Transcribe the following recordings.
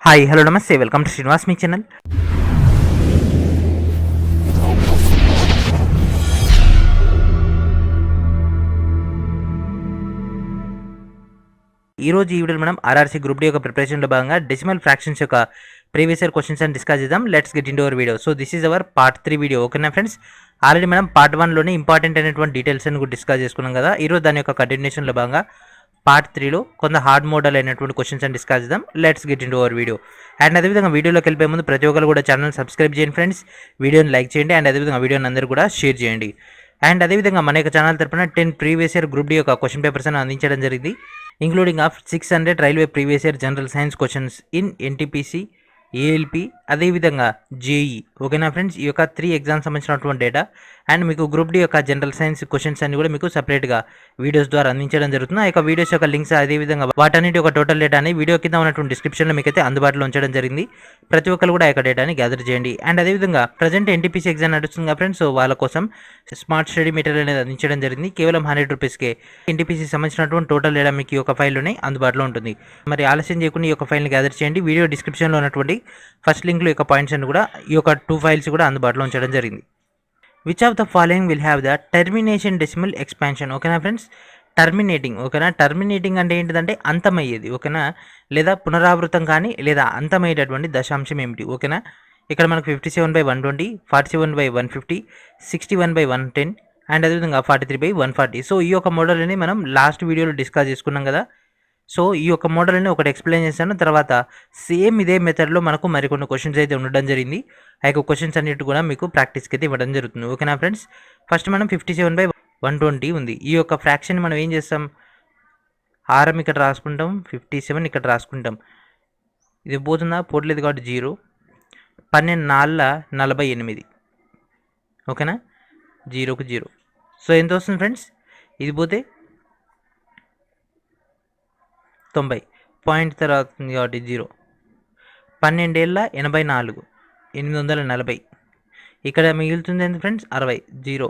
Hi hello నమస్తే welcome to Srinivas me channel. ఈరోజు ఈ వీడియోలో మనం ఆర్ఆర్సీ గ్రూప్ డి యొక్క ప్రిపరేషన్లో భాగంగా డెసిమల్ ఫ్రాక్షన్స్ యొక్క ప్రీవియస్ ఇయర్ క్వశ్చన్స్ అని డిస్కస్ చేద్దాం. Let's get into hour video. So this is hour part 3 video. ఓకేనా ఫ్రెండ్స్, ఆల్రెడీ మనం పార్ట్ 1లోనే ఇంపార్టెంట్ అయినటువంటి డీటెయిల్స్ అని డిస్కస్ చేసుకున్నాం కదా. ఈరోజు దాని యొక్క కంటిన్యూషన్లో భాగంగా పార్ట్ 3లో కొంత హార్డ్ మోడల్ అయినటువంటి క్వశ్చన్స్ అని డిస్కస్ చేద్దాం. Let's get into hour video. And అదేవిధంగా వీడియోలోకి వెళ్ళిపోయే ముందు ప్రతి ఒక్కరు కూడా ఛానల్ సబ్స్క్రైబ్ చేయండి ఫ్రెండ్స్, వీడియోని లైక్ చేయండి అండ్ అదేవిధంగా వీడియోని అందరూ కూడా షేర్ చేయండి. అండ్ అదేవిధంగా మన యొక్క ఛానల్ తరపున 10 ప్రీవియస్ ఇయర్ గ్రూప్ డి యొక్క క్వశ్చన్ పేపర్స్ అని అందించడం జరిగింది, including of 600 railway previous year general science questions in NTPC, ALP, అదేవిధంగా జేఈ. ఓకేనా ఫ్రెండ్స్, ఈ యొక్క 3 ఎగ్జామ్స్ సంబంధించినటువంటి డేటా అండ్ మీకు గ్రూప్ డి యొక్క జనరల్ సైన్స్ క్వశ్చన్స్ అన్ని కూడా మీకు సపరేట్గా వీడియోస్ ద్వారా అందించడం జరుగుతుంది. ఆ యొక్క వీడియోస్ యొక్క లింక్స్ అదేవిధంగా వాటన్నిటి యొక్క టోటల్ డేటా అని వీడియో కింద ఉన్నటువంటి డిస్క్రిప్షన్లో మీకైతే అందుబాటులో ఉంచడం జరిగింది. ప్రతి ఒక్కరు కూడా ఆ యొక్క డేటాని గ్యాదర్ చేయండి. అండ్ అదేవిధంగా ప్రజెంట్ ఎన్టీపీసీ ఎగ్జామ్ నడుస్తుంది కదా ఫ్రెండ్స్, సో వాళ్ళ కోసం స్మార్ట్ స్టడీ మెటీరియల్ అనేది అందించడం జరిగింది. కేవలం 100 రూపీస్కే ఎంటీపీసీ సంబంధించినటువంటి టోటల్ డేటా మీకు ఈ యొక్క ఫైల్లోనే అందుబాటులో ఉంటుంది. మరి ఆలస్యం చేయకుండా ఈ యొక్క ఫైల్ని గ్యాదర్ చేయండి. వీడియో డిస్క్రిప్షన్లో ఉన్నటువంటి ఫస్ట్ లింక్లో యొక్క పాయింట్స్ అన్ని కూడా ఈ యొక్క 2 ఫైల్స్ కూడా అందుబాటులో ఉంచడం జరిగింది. Which of the following will have the termination decimal expansion. ఓకేనా ఫ్రెండ్స్, టర్మినేటింగ్. ఓకేనా, టర్మినేటింగ్ అంటే ఏంటిదంటే అంతమయ్యేది. ఓకేనా, లేదా పునరావృతం కానీ లేదా అంతమయ్యేటటువంటి దశాంశం ఏమిటి. ఓకేనా, ఇక్కడ మనకు 57/120, 47/150, 61/110 అండ్ అదేవిధంగా 43/140. సో ఈ యొక్క మోడల్ని మనం లాస్ట్ వీడియోలో డిస్కస్ చేసుకున్నాం కదా. సో ఈ యొక్క మోడల్ని ఒకటి ఎక్స్ప్లెయిన్ చేశాను. తర్వాత సేమ్ ఇదే మెథడ్లో మనకు మరికొన్ని క్వశ్చన్స్ అయితే ఉండడం జరిగింది. ఆ యొక్క క్వశ్చన్స్ అన్నిటి కూడా మీకు ప్రాక్టీస్కి అయితే ఇవ్వడం జరుగుతుంది. ఓకేనా ఫ్రెండ్స్, ఫస్ట్ మనం 57/120 ఉంది. ఈ యొక్క ఫ్రాక్షన్ మనం ఏం చేస్తాం, హారం ఇక్కడ రాసుకుంటాం, 57 ఇక్కడ రాసుకుంటాం. ఇది పోతుందా, పోట్లేదు కాబట్టి 0. 12 48. ఓకేనా, 0కు 0. సో ఎంత వస్తుంది ఫ్రెండ్స్, ఇది పోతే 90. పాయింట్ తర్వాత ఉంది కాబట్టి 0. 12 ఏళ్ళ 84, 840. ఇక్కడ మిగులుతుంది ఎంత ఫ్రెండ్స్, 60. 0.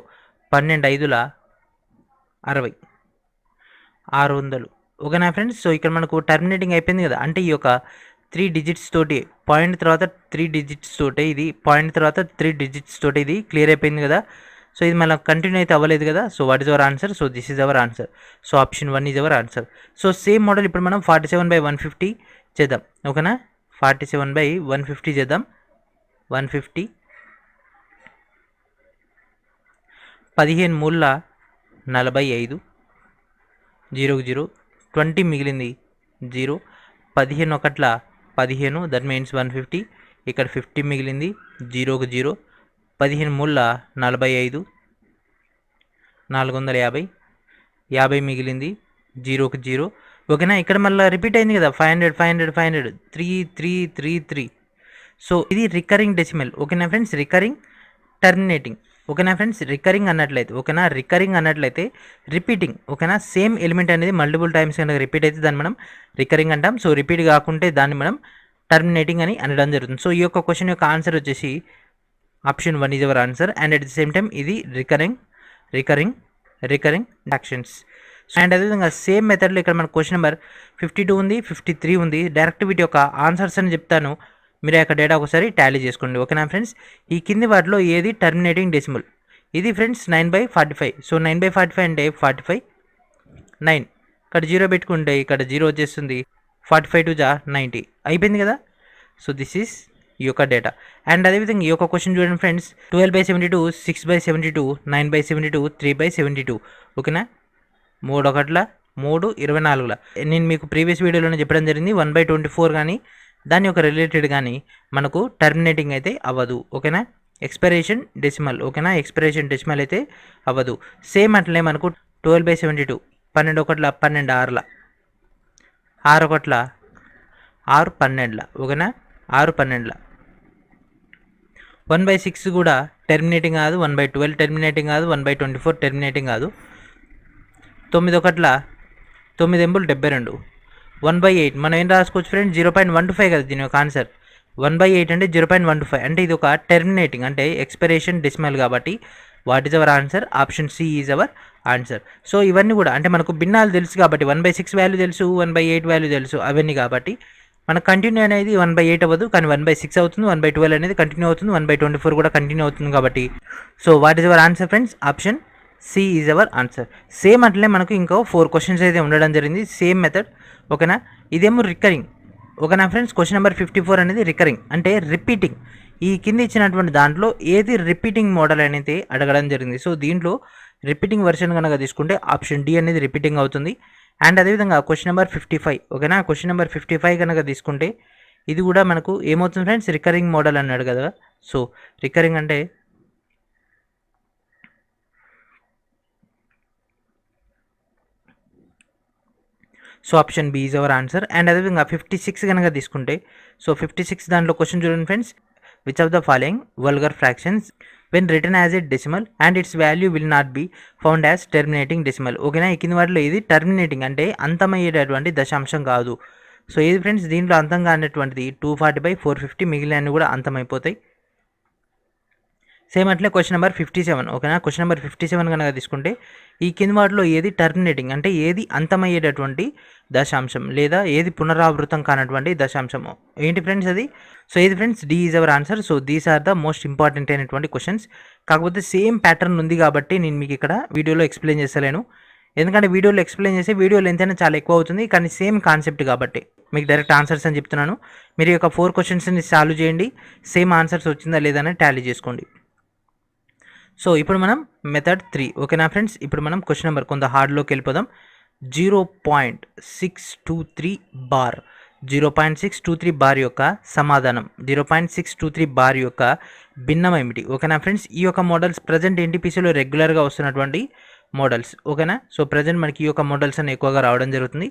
12 5ల 60, 600. ఓకేనా ఫ్రెండ్స్, సో ఇక్కడ మనకు టర్మినేటింగ్ అయిపోయింది కదా. అంటే ఈ యొక్క 3 డిజిట్స్ తోటి పాయింట్ తర్వాత 3 డిజిట్స్ తోటి ఇది, పాయింట్ తర్వాత 3 డిజిట్స్ తోటి ఇది క్లియర్ అయిపోయింది కదా. సో ఇది మళ్ళీ కంటిన్యూ అయితే అవ్వలేదు కదా. So what is our answer, so this is our answer. So option 1 is our answer. So same model ఇప్పుడు మనం 47/150 చేద్దాం. ఓకేనా, 47/150 చేద్దాం. 150 15 మూల 45, 0కు 0. 20 మిగిలింది 0. 15 ఒకట్ల 15, దట్ మీన్స్ 150. ఇక్కడ 50 మిగిలింది, 0కు 0. 15 మూల 45, 450. 50 మిగిలింది, 0కు 0. ఓకేనా, ఇక్కడ మళ్ళీ రిపీట్ అయింది కదా, 500 500 500, 3 3 3 3. సో ఇది రికరింగ్ డెసిమల్. ఓకేనా ఫ్రెండ్స్, రికరింగ్ టర్మినేటింగ్. ఓకేనా ఫ్రెండ్స్, రికరింగ్ అన్నట్లయితే, ఓకేనా రికరింగ్ అన్నట్లయితే రిపీటింగ్. ఓకేనా, సేమ్ ఎలిమెంట్ అనేది మల్టిపుల్ టైమ్స్ కనుక రిపీట్ అయితే దాన్ని మనం రికరింగ్ అంటాం. సో రిపీట్ కాకుంటే దాన్ని మనం టర్మినేటింగ్ అని అనడం జరుగుతుంది. సో ఈ యొక్క క్వశ్చన్ యొక్క ఆన్సర్ వచ్చేసి option 1 is our answer. And at the same time ఇది రికరింగ్ యాక్షన్స్. అండ్ అదేవిధంగా సేమ్ మెథడ్లో ఇక్కడ మన క్వశ్చన్ నెంబర్ 52 ఉంది, 53 ఉంది. డైరెక్ట్ వీటి యొక్క ఆన్సర్స్ అని చెప్తాను, మీరు యొక్క డేటా ఒకసారి టాలీ చేసుకోండి. ఓకేనా ఫ్రెండ్స్, ఈ కింది వాటిలో ఏది టర్మినేటింగ్ డెసిమల్. ఇది ఫ్రెండ్స్ 9/45. సో 9/45 అంటే 45 9, ఇక్కడ 0 పెట్టుకుంటే ఇక్కడ 0 వచ్చేస్తుంది. 45 2 90 అయిపోయింది కదా. సో దిస్ ఈస్ ఈ యొక్క డేటా. అండ్ అదేవిధంగా ఈ యొక్క క్వశ్చన్ చూడండి ఫ్రెండ్స్, 12/72, 6/72, 9/72, 3/72. ఓకేనా, 3 ఒకట్ల 3 24ల. నేను మీకు ప్రీవియస్ వీడియోలోనే చెప్పడం జరిగింది, 1/24 కానీ దాని యొక్క రిలేటెడ్ కానీ మనకు టర్మినేటింగ్ అయితే అవ్వదు. ఓకేనా, ఎక్స్పైరేషన్ డెసిమల్. ఓకేనా, ఎక్స్పైరేషన్ డెసిమల్ అయితే అవ్వదు. సేమ్ అట్లనే మనకు 12/72, 12 ఒకట్ల 12 6ల, 6 ఒకట్ల 6 12ల. ఓకేనా, 6 12ల. 1/6 కూడా టర్మినేటింగ్ కాదు, 1/12 టర్మినేటింగ్ కాదు, 1/24 టర్మినేటింగ్ కాదు. 9 ఒకట్ల 9 ఎంబులు 72. 1/8 మనం ఏం రాసుకోవచ్చు ఫ్రెండ్స్, 0.125 కదా దీని యొక్క ఆన్సర్. 1/8 అంటే 0.125, అంటే ఇది ఒక టర్మినేటింగ్ అంటే ఎక్స్పైరేషన్ డెసిమల్ కాబట్టి what is our answer, option C is our answer. So ఇవన్నీ కూడా అంటే మనకు భిన్నాలు తెలుసు కాబట్టి 1/6 వాల్యూ తెలుసు, 1/8 వాల్యూ తెలుసు అవన్నీ కాబట్టి మన కంటిన్యూ అనేది 1/8 అవ్వదు, కానీ 1/6 అవుతుంది. 1/12 అనేది కంటిన్యూ అవుతుంది. 1/24 కూడా కంటిన్యూ అవుతుంది కాబట్టి so what is our answer friends? Option C is our answer. Same అట్లే మనకు ఇంకో 4 క్వశ్చన్స్ అయితే ఉండడం జరిగింది, సేమ్ మెథడ్. ఓకేనా, ఇదేమో రికరింగ్. ఓకేనా ఫ్రెండ్స్, క్వశ్చన్ నెంబర్ 54 అనేది రికరింగ్ అంటే రిపీటింగ్. ఈ కింద ఇచ్చినటువంటి దాంట్లో ఏది రిపీటింగ్ మోడల్ అనేది అడగడం జరిగింది. సో దీంట్లో రిపీటింగ్ వెర్షన్ కనుక తీసుకుంటే ఆప్షన్ డి అనేది రిపీటింగ్ అవుతుంది. అండ్ అదేవిధంగా క్వశ్చన్ నెంబర్ 55. ఓకేనా, క్వశ్చన్ నెంబర్ 55 కనుక తీసుకుంటే ఇది కూడా మనకు ఏమవుతుంది ఫ్రెండ్స్? రికరింగ్ మోడల్ అన్నాడు కదా. సో రికరింగ్ అంటే so option B is our answer. And అదేవిధంగా 56 కనుక తీసుకుంటే సో 56 దాంట్లో క్వశ్చన్ చూడండి friends. Which of the following vulgar fractions when written as a decimal and its value will not be found as terminating decimal. ఓకేనా, ఈ కింది వాటిలో ఇది టర్మినేటింగ్ అంటే అంతమయ్యేటటువంటి దశాంశం కాదు. సో ఏది ఫ్రెండ్స్? దీంట్లో అంతం కానటువంటిది 240/450, మిగిలినవి కూడా అంతమైపోతాయి. సేమ్ అట్లే క్వశ్చన్ నెంబర్ 57. ఓకేనా, క్వశ్చన్ నెంబర్ 57 కనుక తీసుకుంటే ఈ కింది వాటిలో ఏది టర్మినేటింగ్ అంటే ఏది అంతమయ్యేటటువంటి దశాంశం లేదా ఏది పునరావృతం కానటువంటి దశాంశము ఏంటి ఫ్రెండ్స్ అది? సో ఏది friends? D is our answer. So these are the most important అయినటువంటి క్వశ్చన్స్. కాకపోతే సేమ్ ప్యాటర్న్ ఉంది కాబట్టి నేను మీకు ఇక్కడ వీడియోలో ఎక్స్ప్లెయిన్ చేస్తలేను, ఎందుకంటే వీడియోలో ఎక్స్ప్లెయిన్ చేస్తే వీడియోలో ఎంతైనా చాలా ఎక్కువ అవుతుంది, కానీ సేమ్ కాన్సెప్ట్ కాబట్టి మీకు డైరెక్ట్ ఆన్సర్స్ అని చెప్తున్నాను. మీరు ఈ యొక్క 4 క్వశ్చన్స్ని సాల్వ్ చేయండి, సేమ్ ఆన్సర్స్ వచ్చిందా లేదా అని టాలీ చేసుకోండి. సో ఇప్పుడు మనం మెథడ్ 3. ఓకేనా ఫ్రెండ్స్, ఇప్పుడు మనం క్వశ్చన్ నెంబర్ కొంత హార్డ్లోకి వెళ్ళిపోదాం. 0.623 బార్ 0.623 బార్ యొక్క సమాధానం, 0.623 బార్ యొక్క భిన్నం ఏమిటి? ఓకేనా ఫ్రెండ్స్, ఈ యొక్క మోడల్స్ ప్రజెంట్ ఎన్టీపీసీలో రెగ్యులర్గా వస్తున్నటువంటి మోడల్స్. ఓకేనా, సో ప్రజెంట్ మనకి ఈ యొక్క మోడల్స్ అని ఎక్కువగా రావడం జరుగుతుంది.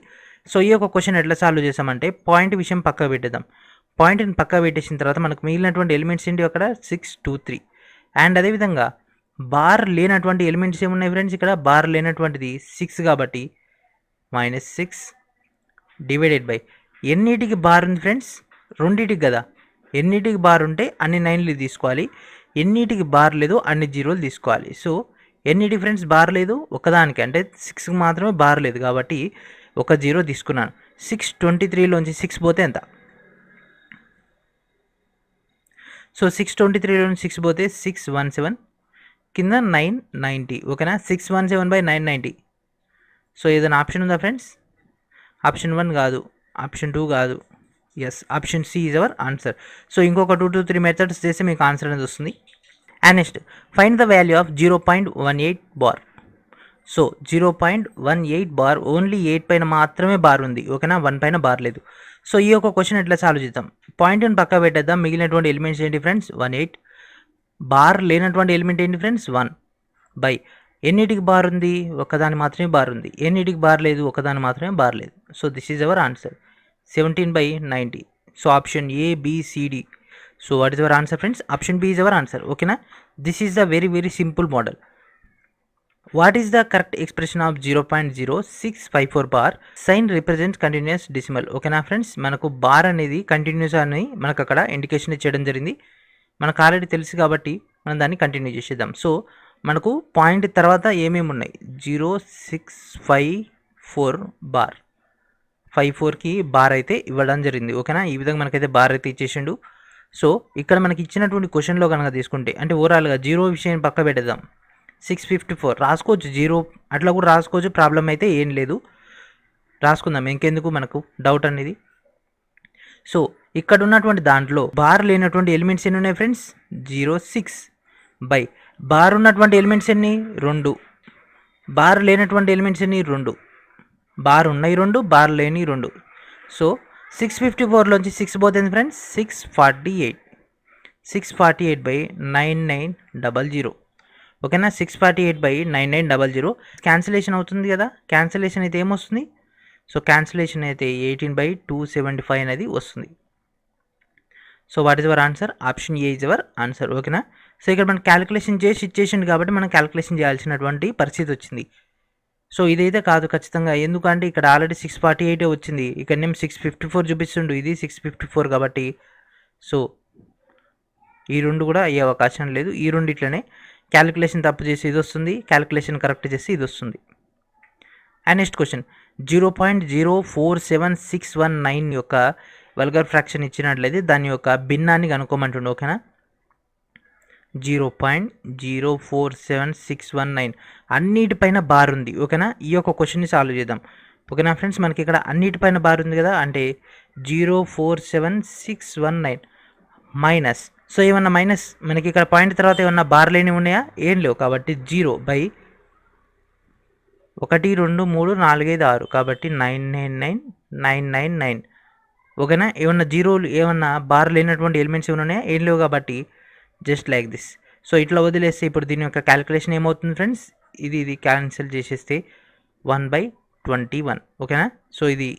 సో ఈ యొక్క క్వశ్చన్ ఎట్లా సాల్వ్ చేసామంటే పాయింట్ విషయం పక్క పెట్టేద్దాం. పాయింట్ని పక్క పెట్టేసిన తర్వాత మనకు మిగిలినటువంటి ఎలిమెంట్స్ ఏంటి? అక్కడ 623. అండ్ అదేవిధంగా బార్ లేనటువంటి ఎలిమెంట్స్ ఏమున్నాయి ఫ్రెండ్స్? ఇక్కడ బార్ లేనటువంటిది 6 కాబట్టి -6 డివైడెడ్ బై ఎన్నిటికి బార్ ఉంది ఫ్రెండ్స్? రెండింటికి కదా. ఎన్నిటికి బార్ ఉంటే అన్ని 9లు తీసుకోవాలి, ఎన్నిటికి బార్ లేదు అన్ని 0లు తీసుకోవాలి. సో ఎన్నిటికి ఫ్రెండ్స్ బార్ లేదు? ఒకదానికి, అంటే 6కి మాత్రమే బార్ లేదు కాబట్టి ఒక 0 తీసుకున్నాను. 623లోంచి 6 పోతే ఎంత? సో 623లోంచి 6 పోతే 617 కింద 990. ఓకేనా, 617/990. సో ఏదైనా ఆప్షన్ ఉందా ఫ్రెండ్స్? ఆప్షన్ 1 కాదు, ఆప్షన్ 2 కాదు, yes option C is our answer. So ఇంకొక 2 to 3 మెథడ్స్ చేస్తే మీకు ఆన్సర్ అనేది వస్తుంది. And next find the value of 0.18 bar. So 0.18 bar only 8 పైన మాత్రమే బార్ ఉంది. ఓకేనా, 1 పైన బార్ లేదు. సో ఈ యొక్క క్వశ్చన్ ఎట్లా సాల్వ్ చేద్దాం? పాయింట్ని పక్క పెట్టేద్దాం. మిగిలినటువంటి ఎలిమెంట్స్ ఏంటి ఫ్రెండ్స్? 18. బార్ లేనటువంటి ఎలిమెంట్ ఏంటి ఫ్రెండ్స్? 1 బై ఎన్నిటికి బార్ ఉంది? ఒకదాని మాత్రమే బార్ ఉంది. ఎన్నిటికి బార్ లేదు? ఒకదాని మాత్రమే బార్ లేదు. So this is our answer 17/90. So option A, B, C D. So what is our answer friends? Option B is our answer. ఓకేనా, this is the very very simple model. What is the correct expression of 0.0654 bar? Sign represents continuous decimal. ఓకేనా friends, మనకు bar అనేది continuous అని మనకు అక్కడ indication ఇచ్చేయడం జరిగింది. మనకు ఆల్రెడీ తెలుసు కాబట్టి మనం దాన్ని కంటిన్యూ చేసేద్దాం. సో మనకు పాయింట్ తర్వాత ఏమేమి ఉన్నాయి? 0.654 బార్, 54కి బార్ అయితే ఇవ్వడం జరిగింది. ఓకేనా, ఈ విధంగా మనకైతే బార్ అయితే ఇచ్చేసిండు. సో ఇక్కడ మనకి ఇచ్చినటువంటి క్వశ్చన్లో కనుక తీసుకుంటే అంటే ఓవరాల్గా 0 విషయం పక్క పెట్టేద్దాం. 654 రాసుకోవచ్చు, 0 అట్లా కూడా రాసుకోవచ్చు, ప్రాబ్లం అయితే ఏం లేదు, రాసుకుందాం, ఇంకెందుకు మనకు డౌట్ అనేది. సో ఇక్కడ ఉన్నటువంటి దాంట్లో బార్ లేనటువంటి ఎలిమెంట్స్ ఎన్ని ఉన్నాయి ఫ్రెండ్స్? 0.6 బై బార్ ఉన్నటువంటి ఎలిమెంట్స్ ఎన్ని? 2. బార్ లేనటువంటి ఎలిమెంట్స్ ఎన్ని? 2. బార్ ఉన్నాయి 2, బార్ లేని 2. సో 654లోంచి 6 పోతుంది ఫ్రెండ్స్ 648. 648/9900. ఓకేనా, 648/9900 క్యాన్సిలేషన్ అవుతుంది కదా. క్యాన్సిలేషన్ అయితే ఏమొస్తుంది? సో క్యాన్సిలేషన్ అయితే 18/275 అనేది వస్తుంది. So what is our answer? Option A is our answer. ఓకేనా, సో ఇక్కడ మనం క్యాలిక్యులేషన్ చేసి ఇచ్చేసింది కాబట్టి మనం క్యాలిక్యులేషన్ చేయాల్సినటువంటి పరిస్థితి వచ్చింది. సో ఇదైతే కాదు ఖచ్చితంగా, ఎందుకంటే ఇక్కడ ఆల్రెడీ 648 వచ్చింది, ఇక్కడ నేను 654 చూపిస్తుండు, ఇది 654 కాబట్టి సో ఈ రెండు కూడా అయ్యే అవకాశం లేదు. ఈ రెండు ఇట్లనే క్యాలిక్యులేషన్ తప్పు చేసి ఇది వస్తుంది, క్యాలిక్యులేషన్ కరెక్ట్ చేసి ఇది వస్తుంది. అండ్ నెక్స్ట్ క్వశ్చన్ 0.047619 యొక్క వల్గర్ ఫ్రాక్షన్ ఇచ్చినట్లయితే దాని యొక్క భిన్నాన్ని కనుక్కోమంటుండే. ఓకేనా, 0.047619 అన్నిటిపైన బార్ ఉంది. ఓకేనా, ఈ యొక్క క్వశ్చన్ని సాల్వ్ చేద్దాం. ఓకేనా ఫ్రెండ్స్, మనకి ఇక్కడ అన్నిటిపైన బార్ ఉంది కదా, అంటే 0.47619 మైనస్. సో ఏమన్నా మైనస్ మనకి ఇక్కడ పాయింట్ తర్వాత ఏమన్నా బార్ లేని ఉన్నాయా? ఏం లేవు, కాబట్టి 0/1 2 3 4 5 6 కాబట్టి 999999. ఓకేనా, ఏమన్నా జీరోలు ఏమన్నా బార్ లేనటువంటి ఎలిమెంట్స్ ఏమైనా ఉన్నాయా? ఏం లేవు, కాబట్టి జస్ట్ లైక్ దిస్. సో ఇట్లా వదిలేస్తే ఇప్పుడు దీని యొక్క క్యాలిక్యులేషన్ ఏమవుతుంది ఫ్రెండ్స్, ఇది క్యాన్సిల్ చేసేస్తే 1/21. ఓకేనా, సో ఇది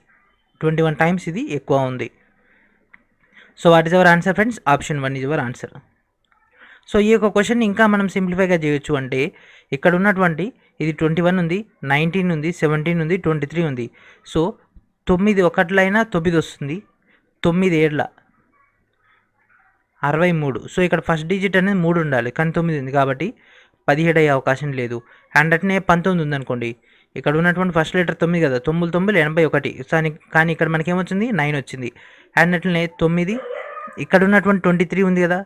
21 టైమ్స్ ఇది ఎక్కువ ఉంది. So what is our answer friends? Option 1 is our answer. So ఈ యొక్క క్వశ్చన్ ఇంకా మనం సింప్లిఫైగా చేయొచ్చు. అంటే ఇక్కడ ఉన్నటువంటి ఇది 21 ఉంది, 19 ఉంది, 17 ఉంది, 23 ఉంది. సో 9 ఒకట్లైనా 9 వస్తుంది, 9 ఏళ్ళ 63. సో ఇక్కడ ఫస్ట్ డిజిట్ అనేది 3 ఉండాలి, కానీ 9 ఉంది కాబట్టి 17 అయ్యే అవకాశం లేదు. అండ్ అట్నే 19 ఉందనుకోండి, ఇక్కడ ఉన్నటువంటి ఫస్ట్ లెటర్ 9 కదా, 9 9 81. కానీ ఇక్కడ మనకి ఏమొచ్చింది? 9 వచ్చింది. అండ్ అట్లనే 9, ఇక్కడ ఉన్నటువంటి 23 ఉంది కదా.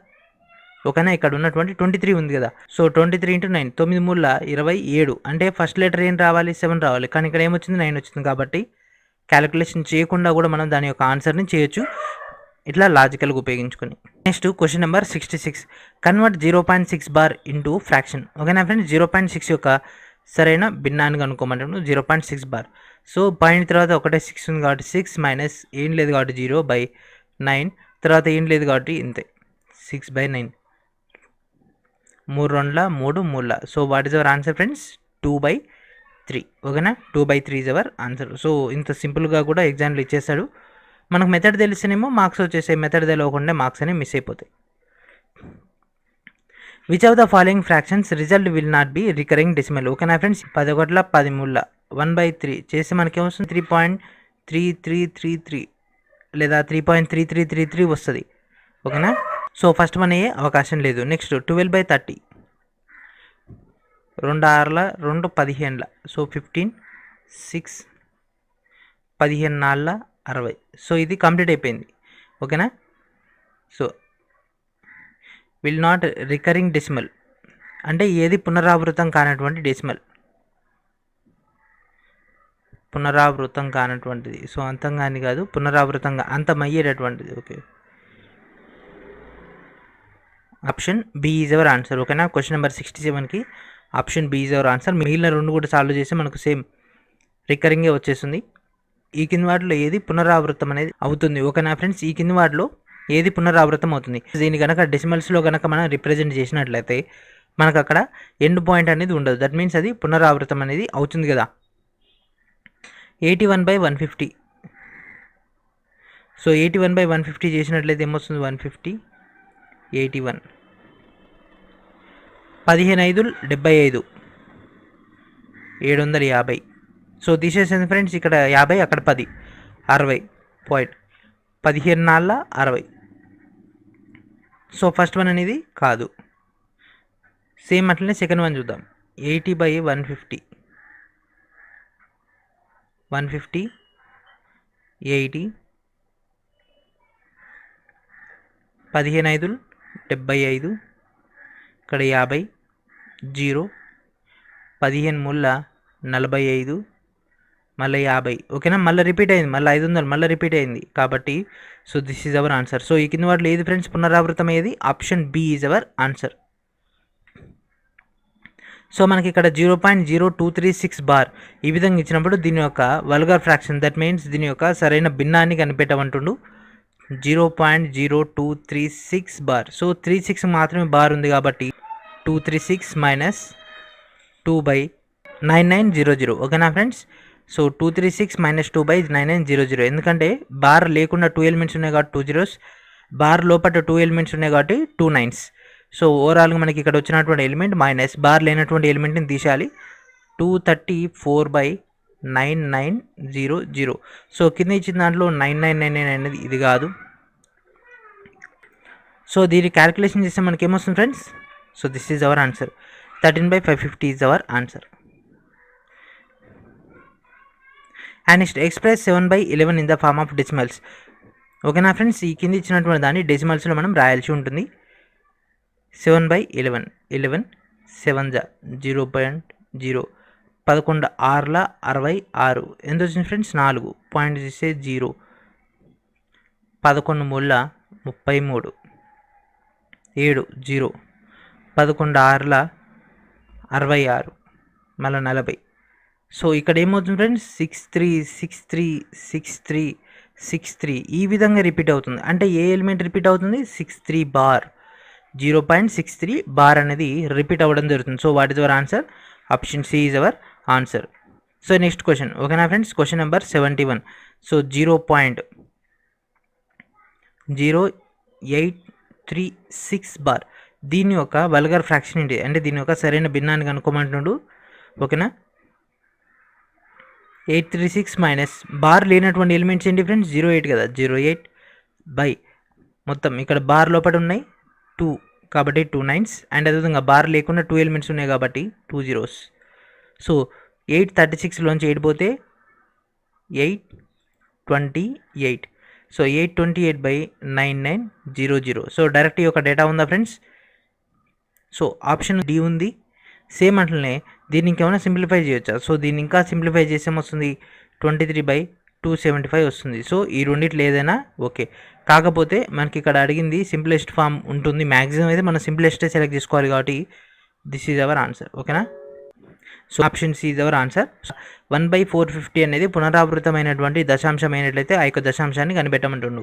ఓకేనా, ఇక్కడ ఉన్నటువంటి 23 ఉంది కదా. సో 23 × 9, 9 3 27. అంటే ఫస్ట్ లెటర్ ఏం రావాలి? 7 రావాలి, కానీ ఇక్కడ ఏమొచ్చింది? 9 వచ్చింది. కాబట్టి క్యాలిక్యులేషన్ చేయకుండా కూడా మనం దాని యొక్క ఆన్సర్ని చేయొచ్చు, ఇట్లా లాజికల్గా ఉపయోగించుకొని. Next question number 66. Convert 0.6 bar into fraction. ఓకేనా ఫ్రెండ్స్, 0.6 యొక్క సరైన భిన్నాన్ని కనుక్కోమంటాము. 0.6 బార్. సో పాయింట్ తర్వాత ఒకటే 6 ఉంది కాబట్టి 6 మైనస్ ఏం లేదు కాబట్టి 0/9, తర్వాత ఏం లేదు కాబట్టి ఇంతే 6/9. 3 2 3 3. So what is our answer friends? 2/3. ఓకేనా, 2/3 ఈజ్ అవర్ ఆన్సర్. సో ఇంత సింపుల్గా కూడా ఎగ్జామ్లో ఇచ్చేస్తాడు. మనకు మెథడ్ తెలిస్తేనేమో మార్క్స్ వచ్చేసాయి, మెథడ్ తెలియకుండా మార్క్స్ అనేవి మిస్ అయిపోతాయి. Which of the following fractions result will not B recurring decimal. ఓకేనా ఫ్రెండ్స్, 10 1 13 1/3 చేసి మనకి ఏమొస్తుంది? 3.3333 లేదా 3.3333 వస్తుంది. ఓకేనా, సో ఫస్ట్ వన్ అయ్యే అవకాశం లేదు. నెక్స్ట్ 12/30, 2 6 2 15. సో 15 6 15 4 60. సో ఇది కంప్లీట్ అయిపోయింది. ఓకేనా, so will not recurring decimal అంటే ఏది పునరావృతం కానటువంటి డెసిమల్, పునరావృతం కానటువంటిది. సో అంతంగాని కాదు, పునరావృతంగా అంతమయ్యేటటువంటిది. Okay, option B is our answer. ఓకేనా, క్వశ్చన్ నెంబర్ 67కి option B is our answer. మిగిలిన 2 కూడా సాల్వ్ చేసి మనకు సేమ్ రికరింగే వచ్చేస్తుంది. ఈ కింది వాటిలో ఏది పునరావృతం అనేది అవుతుంది? ఓకేనా ఫ్రెండ్స్, ఈ కింది వాటిలో ఏది పునరావృతం అవుతుంది? దీన్ని కనుక డెసిమల్స్లో కనుక మనం రిప్రజెంట్ చేసినట్లయితే మనకు అక్కడ ఎండ్ పాయింట్ అనేది ఉండదు. దట్ మీన్స్ అది పునరావృతం అనేది అవుతుంది కదా. 81/150. సో 81/150 చేసినట్లయితే ఏమొస్తుంది? 150 81. 15 5 75 750. సో తీసేసింది ఫ్రెండ్స్, ఇక్కడ 50 అక్కడ 10 60. పాయింట్ 15 4 60. సో ఫస్ట్ వన్ అనేది కాదు. సేమ్ అట్లనే సెకండ్ వన్ చూద్దాం. 80/150 150 80 15 5 75. ఇక్కడ 50 0 15 3 45 మళ్ళీ 50. ఓకేనా, మళ్ళీ రిపీట్ అయింది, మళ్ళీ 500 మళ్ళీ రిపీట్ అయింది. కాబట్టి so this is our answer. So ఈ కింద వాటిలో ఏది ఫ్రెండ్స్ పునరావృతం అయ్యేది? Option B is our answer. So మనకి ఇక్కడ 0.0236 బార్ ఈ విధంగా ఇచ్చినప్పుడు దీని యొక్క వల్గర్ ఫ్రాక్షన్, దట్ మీన్స్ దీని యొక్క సరైన భిన్నాన్ని కనిపెట్టమంటుండు. 0.0236 బార్. సో 36 మాత్రమే బార్ ఉంది కాబట్టి 236 మైనస్ 2/9900. ఓకేనా ఫ్రెండ్స్, సో 236 మైనస్ 2/9900. ఎందుకంటే బార్ లేకుండా 2 ఎలిమెంట్స్ ఉన్నాయి కాబట్టి 2 zeros, బార్ లోపల 2 ఎలిమెంట్స్ ఉన్నాయి కాబట్టి 2 9s. సో ఓవరాల్గా మనకి ఇక్కడ వచ్చినటువంటి ఎలిమెంట్ మైనస్ బార్ లేనటువంటి ఎలిమెంట్ని తీసేయాలి. 234/9900. సో కింద ఇచ్చిన దాంట్లో 9999 అనేది ఇది కాదు. సో దీన్ని క్యాలిక్యులేషన్ చేస్తే మనకి ఏమొస్తుంది friends? So this is our answer. 13/550 is our answer. And next express 7/11 in the form of decimals. ఓకేనా ఫ్రెండ్స్, ఈ కింద ఇచ్చినటువంటి దాన్ని డెసిమల్స్లో మనం రాయాల్సి ఉంటుంది. 7/11 11 7 0.0 11 6ల 66 ఎంత వచ్చింది ఫ్రెండ్స్ 4 పాయింట్ చేస్తే 0 11 3ల 33 7 0 11 6ల 66 మళ్ళీ 40. సో ఇక్కడ ఏమవుతుంది ఫ్రెండ్స్ 63 ఈ విధంగా రిపీట్ అవుతుంది. అంటే ఏ ఎలిమెంట్ రిపీట్ అవుతుంది 63 బార్ 0.63 బార్ అనేది రిపీట్ అవ్వడం జరుగుతుంది. So what is our answer? Option C is our answer. So next question, ఓకేనా friends, question number 71. So 0.0836 bar దీని యొక్క వల్గర్ ఫ్రాక్షన్ ఏంటి అంటే దీని యొక్క సరైన భిన్నాన్ని కనుక్కోమంటున్నాడు. ఓకేనా, 836 మైనస్ బార్ లేనటువంటి ఎలిమెంట్స్ ఏంటి ఫ్రెండ్స్ 08 కదా, 08 బై మొత్తం ఇక్కడ బార్ లోపల ఉన్నాయి 2 కాబట్టి 2 9s అండ్ అదేవిధంగా బార్ లేకుండా 2 ఎలిమెంట్స్ ఉన్నాయి కాబట్టి 2 zeros. సో 836లోంచి 8 పోతే 828. సో 828/9900. సో డైరెక్ట్ ఈ యొక్క డేటా ఉందా ఫ్రెండ్స్? సో ఆప్షన్ డి ఉంది. సేమ్ అట్లనే దీన్ని ఇంకేమైనా సింప్లిఫై చేయొచ్చా? సో దీన్ని ఇంకా సింప్లిఫై చేస్తే ఏమొస్తుంది 23/275 వస్తుంది. సో ఈ రెండిట్లో ఏదైనా ఓకే. కాకపోతే మనకి ఇక్కడ అడిగింది సింప్లెస్ట్ ఫామ్ ఉంటుంది. మ్యాక్సిమం అయితే మనం సింప్లెస్టే సెలెక్ట్ చేసుకోవాలి కాబట్టి దిస్ ఈజ్ అవర్ ఆన్సర్. ఓకేనా, so option C is our answer. 1/450 అనేది పునరావృతమైనటువంటి దశాంశం అయినట్లయితే ఆ యొక్క దశాంశాన్ని కనిపెట్టమంటుండు.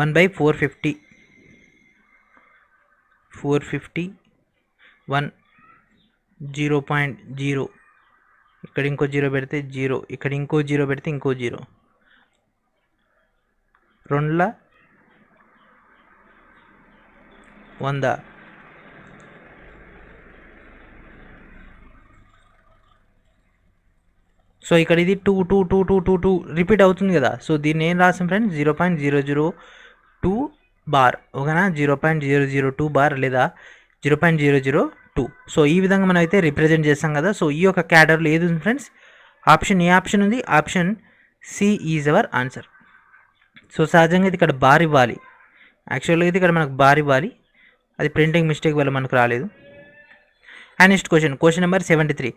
1/450 1 0.0 ఇక్కడ ఇంకో 0 పెడితే 0 ఇక్కడ ఇంకో 0 పెడితే ఇంకో 0 2ల 100. సో ఇక్కడ ఇది 2 రిపీట్ అవుతుంది కదా. సో దీన్ని ఏం రాసాం ఫ్రెండ్స్ 0.002 బార్. ఓకేనా, 0.002 బార్ లేదా 0.002. సో ఈ విధంగా మనం అయితే రిప్రజెంట్ చేస్తాం కదా. సో ఈ యొక్క క్యాటర్లో ఏది ఉంది ఫ్రెండ్స్? ఆప్షన్ ఏ ఆప్షన్ ఉంది, option C is our answer. So సహజంగా ఇది ఇక్కడ బార్ ఇవ్వాలి, యాక్చువల్గా అయితే ఇక్కడ మనకు బార్ ఇవ్వాలి, అది ప్రింటింగ్ మిస్టేక్ వల్ల మనకు రాలేదు. And next question number 73.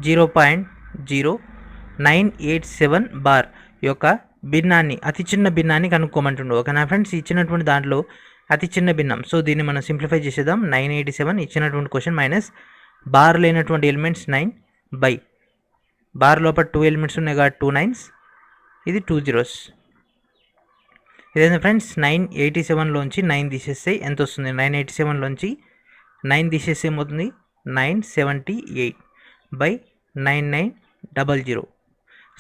0.0987 bar యొక్క భిన్నాన్ని అతి చిన్న భిన్నాన్ని కనుక్కోమంటుండు. ఓకేనా ఫ్రెండ్స్, ఇచ్చినటువంటి దాంట్లో అతి చిన్న భిన్నం. సో దీన్ని మనం సింప్లిఫై చేసేద్దాం. 987 ఇచ్చినటువంటి క్వశ్చన్ మైనస్ బార్ లేనటువంటి ఎలిమెంట్స్ 9 బై బార్ లోపల 2 ఎలిమెంట్స్ ఉన్నాయి కాబట్టి 2 9s, ఇది 2 zeros. ఇదేంటి ఫ్రెండ్స్ 987లోంచి 9 తీసేస్తే ఎంత వస్తుంది? 987లోంచి 9 తీసేస్తే ఏమవుతుంది 978/9900.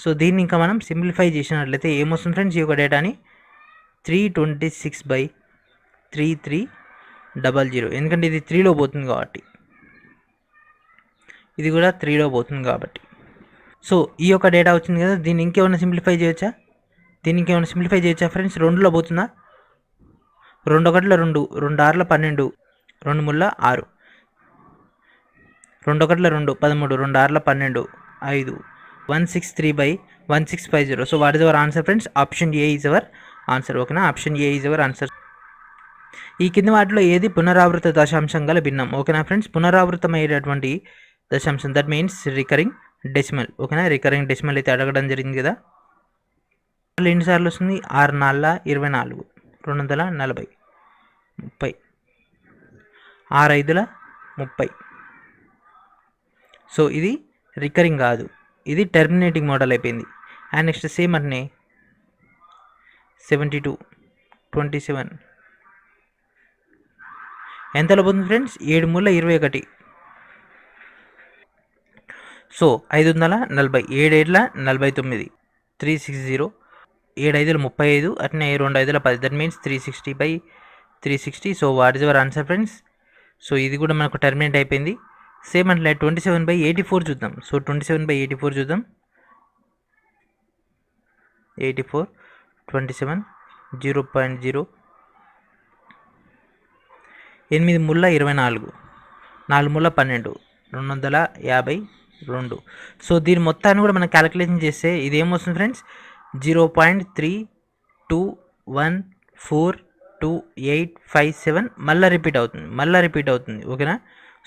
సో దీన్ని ఇంకా మనం సింప్లిఫై చేసినట్లయితే ఏమొస్తుంది ఫ్రెండ్స్? ఈ యొక్క డేటాని 326/3300. ఎందుకంటే ఇది 3లో పోతుంది కాబట్టి, ఇది కూడా 3లో పోతుంది కాబట్టి. సో ఈ యొక్క డేటా వచ్చింది కదా, దీన్ని ఇంకేమైనా సింప్లిఫై చేయొచ్చా? ఫ్రెండ్స్ 2లో పోతుందా? 2 1ల 2, 2 6ల 12, 2 3ల 6, 2 1ల 2 13, 2 6ల 12 5, 163/1650. So what is our answer friends? Option A is our answer. ఓకేనా, option A is our answer. ఈ కింది వాటిలో ఏది పునరావృత దశాంశం గల భిన్నం? ఓకేనా ఫ్రెండ్స్, పునరావృతమయ్యేటటువంటి దశాంశం దట్ మీన్స్ రికరింగ్ డెసిమల్. ఓకేనా, రికరింగ్ డెసిమల్ అయితే అడగడం జరిగింది కదా. ఎన్నిసార్లు వస్తుంది? 6 4 24, 240, 30, 6 5 30. సో ఇది రికరింగ్ కాదు, ఇది టెర్మినేటింగ్ మోడల్ అయిపోయింది. అండ్ నెక్స్ట్ సేమ్ అట్నే 72 27 ఎంతలో పోతుంది ఫ్రెండ్స్? 7 3 21. సో 540, 7 7 49, 360, 7 5 35, అట్నే 2 5 10. That means 360/360. So what is our answer friends? So ఇది కూడా మనకు టెర్మినేట్ అయిపోయింది. సేమ్ అట్లా 27/84 చూద్దాం. సో 27/84 చూద్దాం. 84 27 0.0 8 3 24, 4 3 12, 252. సో దీని మొత్తాన్ని కూడా మనం క్యాలిక్యులేషన్ చేస్తే ఇది ఏమొస్తుంది ఫ్రెండ్స్? 0.32142857 మళ్ళీ రిపీట్ అవుతుంది ఓకేనా.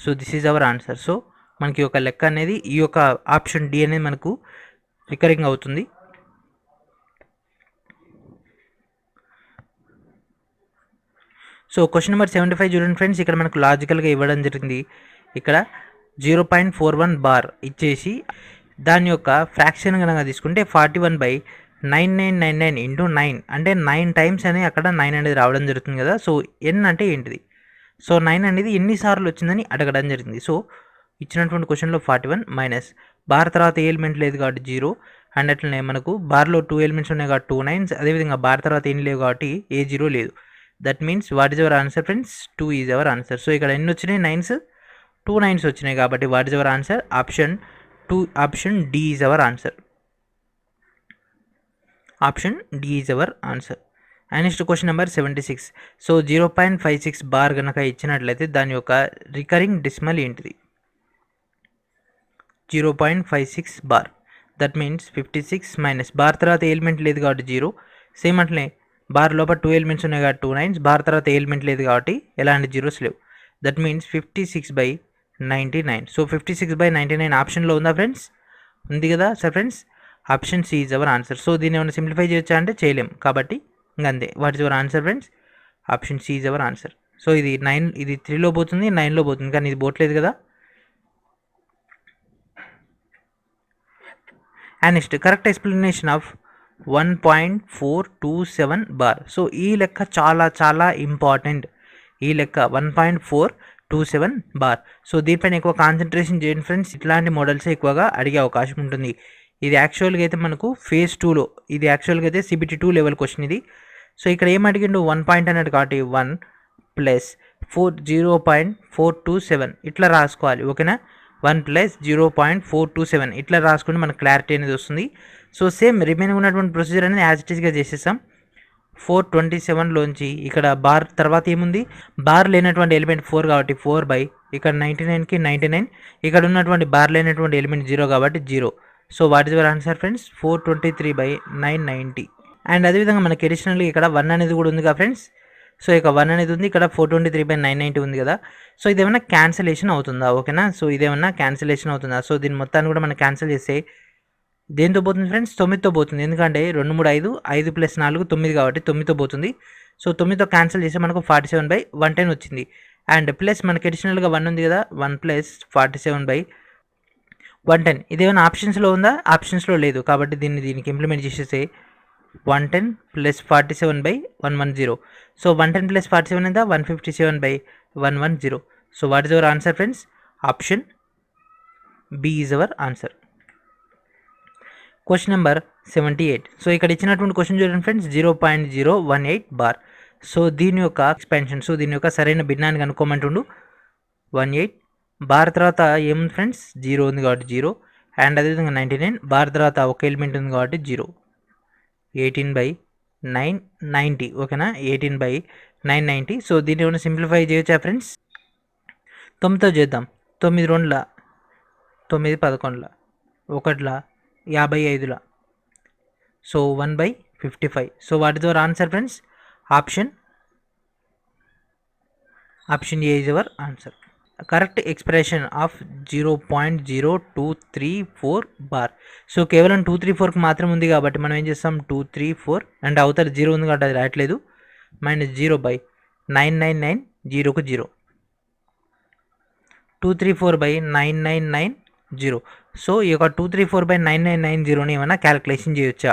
So this is our answer. So మనకి ఒక లెక్క అనేది ఈ యొక్క ఆప్షన్ డి అనేది మనకు రికరింగ్ అవుతుంది. సో క్వశ్చన్ నెంబర్ 75 చూడండి ఫ్రెండ్స్, ఇక్కడ మనకు లాజికల్గా ఇవ్వడం జరిగింది. ఇక్కడ 0.41 బార్ ఇచ్చేసి దాని యొక్క ఫ్రాక్షన్ కనుక తీసుకుంటే 41/9999 ఇంటూ 9 అంటే 9 టైమ్స్ అని అక్కడ 9 అనేది రావడం జరుగుతుంది కదా. సో ఎన్ అంటే ఏంటిది, సో 9 అనేది ఎన్నిసార్లు వచ్చిందని అడగడం జరిగింది. సో ఇచ్చినటువంటి క్వశ్చన్లో 41 మైనస్ బార్ తర్వాత ఏ ఎలిమెంట్ లేదు కాబట్టి 0 అండ్ అట్లనే మనకు బార్లో 2 ఎలిమెంట్స్ ఉన్నాయి కాబట్టి 2 9s, అదేవిధంగా బార్ తర్వాత ఏం లేవు కాబట్టి ఏ 0 లేదు. That means what is our answer friends, 2 is our answer. So ఇక్కడ ఎన్ని వచ్చినాయి, 9s, 2 9s వచ్చినాయి కాబట్టి what is our answer, option D is our answer. Option D is our answer. And next question number 76. So 0.56 bar కనుక ఇచ్చినట్లయితే దాని యొక్క recurring decimal ఏంటిది, 0.56 bar. That means 56 minus bar తర్వాత ఎలిమెంట్ లేదు కాబట్టి 0, సేమ్ అట్లనే బార్ లోపల 2 ఎలిమెంట్స్ ఉన్నాయి కాబట్టి 2 9s, బార్ తర్వాత ఎలిమెంట్ లేదు కాబట్టి ఎలాంటి జీరోస్ లేవు. That means 56/99. సో 56/99 ఆప్షన్లో ఉందా ఫ్రెండ్స్, ఉంది కదా sir friends. Option C is our answer. So దీన్ని ఏమైనా సింప్లిఫై చేయొచ్చా అంటే చేయలేం కాబట్టి ఇంకంతే. What is our answer friends, option C is our answer. So ఇది 9, ఇది 3లో పోతుంది, 9లో పోతుంది, కానీ ఇది పోవట్లేదు కదా. And next correct explanation of 1.427 bar. So ఈ లెక్క చాలా చాలా ఇంపార్టెంట్, ఈ లెక్క 1.427 బార్. సో దీనిపైన ఎక్కువ కాన్సన్ట్రేషన్ చేయండి ఫ్రెండ్స్, ఇట్లాంటి మోడల్స్ ఎక్కువగా అడిగే అవకాశం ఉంటుంది. ఇది యాక్చువల్గా అయితే మనకు ఫేజ్ 2లో, ఇది యాక్చువల్గా అయితే CBT 2 లెవెల్ క్వశ్చన్ ఇది. సో ఇక్కడ ఏం అడిగిండు, 1 పాయింట్ అన్నట్టు కాబట్టి 1 ప్లస్ 0.427 ఇట్లా రాసుకోవాలి ఓకేనా. 1 ప్లస్ 0.427 ఇట్లా రాసుకుంటే మనకు క్లారిటీ అనేది వస్తుంది. సో సేమ్ రిమైనింగ్ ఉన్నటువంటి ప్రొసీజర్ అనేది యాజ్ ఇట్ ఈస్గా చేసేసాం. 427లోంచి ఇక్కడ బార్ తర్వాత ఏముంది, బార్ లేనటువంటి ఎలిమెంట్ 4 కాబట్టి 4 ఇక్కడ 99కి 99, ఇక్కడ ఉన్నటువంటి బార్ లేనటువంటి ఎలిమెంట్ 0 కాబట్టి 0. So what is our answer friends, 423/990. And అదేవిధంగా మనకి అడిషనల్గా ఇక్కడ 1 అనేది కూడా ఉంది కదా ఫ్రెండ్స్. సో ఇక 1 అనేది ఉంది, ఇక్కడ 423/990 ఉంది కదా. సో ఇదేమన్నా క్యాన్సిలేషన్ అవుతుందా ఓకేనా. సో ఇదేమన్నా క్యాన్సిలేషన్ అవుతుందా. సో దీని మొత్తాన్ని కూడా మనం క్యాన్సిల్ చేస్తే దేంతో పోతుంది ఫ్రెండ్స్, 9తో పోతుంది. ఎందుకంటే 2 3 5, 5 + 4 9 కాబట్టి 9తో పోతుంది. సో 9తో క్యాన్సిల్ చేస్తే మనకు 47/110 వచ్చింది. అండ్ ప్లస్ మనకి అడిషనల్గా 1 ఉంది కదా, 1 + 47/110. ఇదేమైనా ఆప్షన్స్లో ఉందా, ఆప్షన్స్లో లేదు కాబట్టి దీనికి ఇంప్లిమెంట్ చేసేస్తే 110 + 47/110. సో 110 + 47 ఎంత, 157/110. So what is our answer friends, option B is our answer. Question number 78. So ఇక్కడ ఇచ్చినటువంటి క్వశ్చన్ చూడండి ఫ్రెండ్స్, 0.018 బార్. సో దీని యొక్క ఎక్స్పాన్షన్, సో దీని యొక్క సరైన భిన్నాన్ని కనుక్కోమంటుండు. 18 బార్ తర్వాత ఏముంది ఫ్రెండ్స్, 0 ఉంది కాబట్టి 0, అండ్ అదేవిధంగా 99 బార్ తర్వాత ఒక ఎలిమెంట్ ఉంది కాబట్టి 0. 18/990 ఓకేనా, 18/990. సో దీన్ని ఏమైనా సింప్లిఫై చేయొచ్చా ఫ్రెండ్స్, 9తో చేద్దాం. 9 2 9 11 1 55. So 1/55. So what is our answer friends, option A is our answer. Correct expression of 0.0234 bar. So కేవలం 234కి మాత్రం ఉంది కాబట్టి మనం ఏం చేస్తాం, 234 అండ్ అవతల 0 ఉంది కాబట్టి అది రాయట్లేదు, -0/999 0కు 0, 234/9990. సో ఈ యొక్క 234/9990ని ఏమైనా క్యాలిక్యులేషన్ చేయొచ్చా.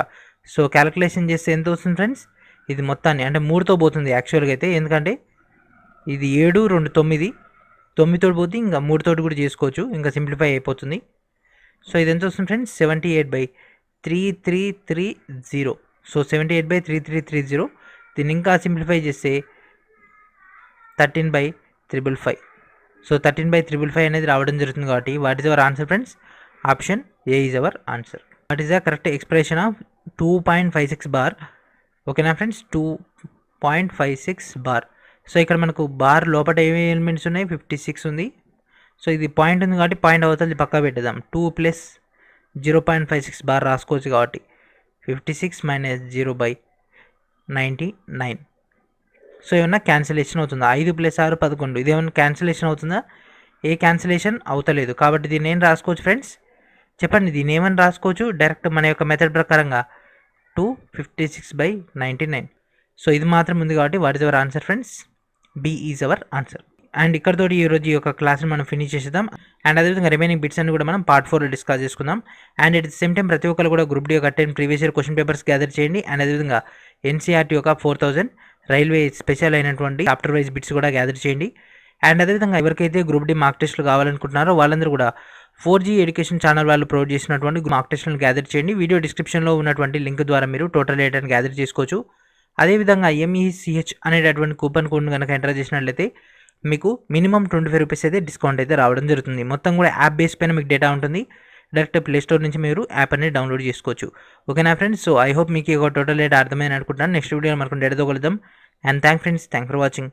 సో క్యాలిక్యులేషన్ చేస్తే ఎంత వస్తుంది ఫ్రెండ్స్, ఇది మొత్తాన్ని అంటే 3తో పోతుంది యాక్చువల్గా అయితే, ఎందుకంటే ఇది 7 2 9, 9తో పోతే ఇంకా 3తో కూడా చేసుకోవచ్చు, ఇంకా సింప్లిఫై అయిపోతుంది. సో ఇది ఎంత వస్తుంది ఫ్రెండ్స్, 78/3330. సో 78/3330. దీన్ని ఇంకా సింప్లిఫై చేస్తే 13/555. సో 13/555 అనేది రావడం జరుగుతుంది కాబట్టి what is our answer friends, option A is our answer. What is the correct expression of 2.56 bar ఓకేనా ఫ్రెండ్స్, 2.56 బార్. సో ఇక్కడ మనకు బార్ లోపల ఏమేమి ఎలిమెంట్స్ ఉన్నాయి, 56 ఉంది. సో ఇది పాయింట్ ఉంది కాబట్టి పాయింట్ అవతల పక్కా పెట్టేద్దాం, 2 + 0.56 బార్ రాసుకోవచ్చు కాబట్టి 56 మైనస్ 0/99. సో ఏమన్నా క్యాన్సిలేషన్ అవుతుందా? 5 + 6 11. ఇదేమన్నా క్యాన్సిలేషన్ అవుతుందా? ఏ క్యాన్సిలేషన్ అవుతలేదు. కాబట్టి దీన్ని ఏం రాసుకోవచ్చు ఫ్రెండ్స్? చెప్పండి, దీన్ని ఏమని రాసుకోవచ్చు? డైరెక్ట్ మన యొక్క మెథడ్ ప్రకారంగా 256/99. సో ఇది మాత్రం ఉంది కాబట్టి what is our answer friends? B is our answer. And ఇక్కడతోటి ఈరోజు ఈ యొక్క క్లాస్ని మనం ఫినిష్ చేసేద్దాం. అండ్ అదేవిధంగా రిమైనింగ్ బిట్స్ అన్ని కూడా మనం పార్ట్ 4లో డిస్కస్ చేసుకుందాం. And at the same time ప్రతి ఒక్కరు కూడా గ్రూప్ డి యొక్క 10 previous year question papers gather చేయండి. అండ్ అదేవిధంగా ఎన్సీఆర్టీ యొక్క 4000 రైల్వే స్పెషల్ అయినటువంటి చాప్టర్ వైజ్ బిట్స్ కూడా గ్యాదర్ చేయండి. అండ్ అదేవిధంగా ఎవరికైతే గ్రూప్ డి మార్క్ టెస్ట్లు కావాలనుకుంటున్నారో వాళ్ళందరూ కూడా 4G ఎడ్యుకేషన్ ఛానల్ వాళ్ళు ప్రొవైడ్ చేసినటువంటి మార్క్ టెస్ట్లను గ్యాదర్ చేయండి. వీడియో డిస్క్రిప్షన్లో ఉన్నటువంటి లింక్ ద్వారా మీరు టోటల్ డేటాను గ్యాదర్ చేసుకోవచ్చు. అదేవిధంగా MECH అనేటటువంటి కూపన్ కోడ్ను కనుక ఎంటర్ చేసినట్లయితే మీకు మినిమం 25 రూపీస్ అయితే డిస్కౌంట్ అయితే రావడం జరుగుతుంది. మొత్తం కూడా యాప్ బేస్ పైన మీకు డేటా ఉంటుంది. డైరెక్ట్ ప్లే స్టోర్ నుంచి మీరు యాప్ అనేది డౌన్లోడ్ చేసుకోవచ్చు. ఓకేనా ఫ్రెండ్స్? సో ఐ హోప్ మీకు టోటల్ డేటా అర్థమైంది అనుకుంటున్నాను. నెక్స్ట్ వీడియో మనకు డేటాతో కలుద్దాం. And thank for watching.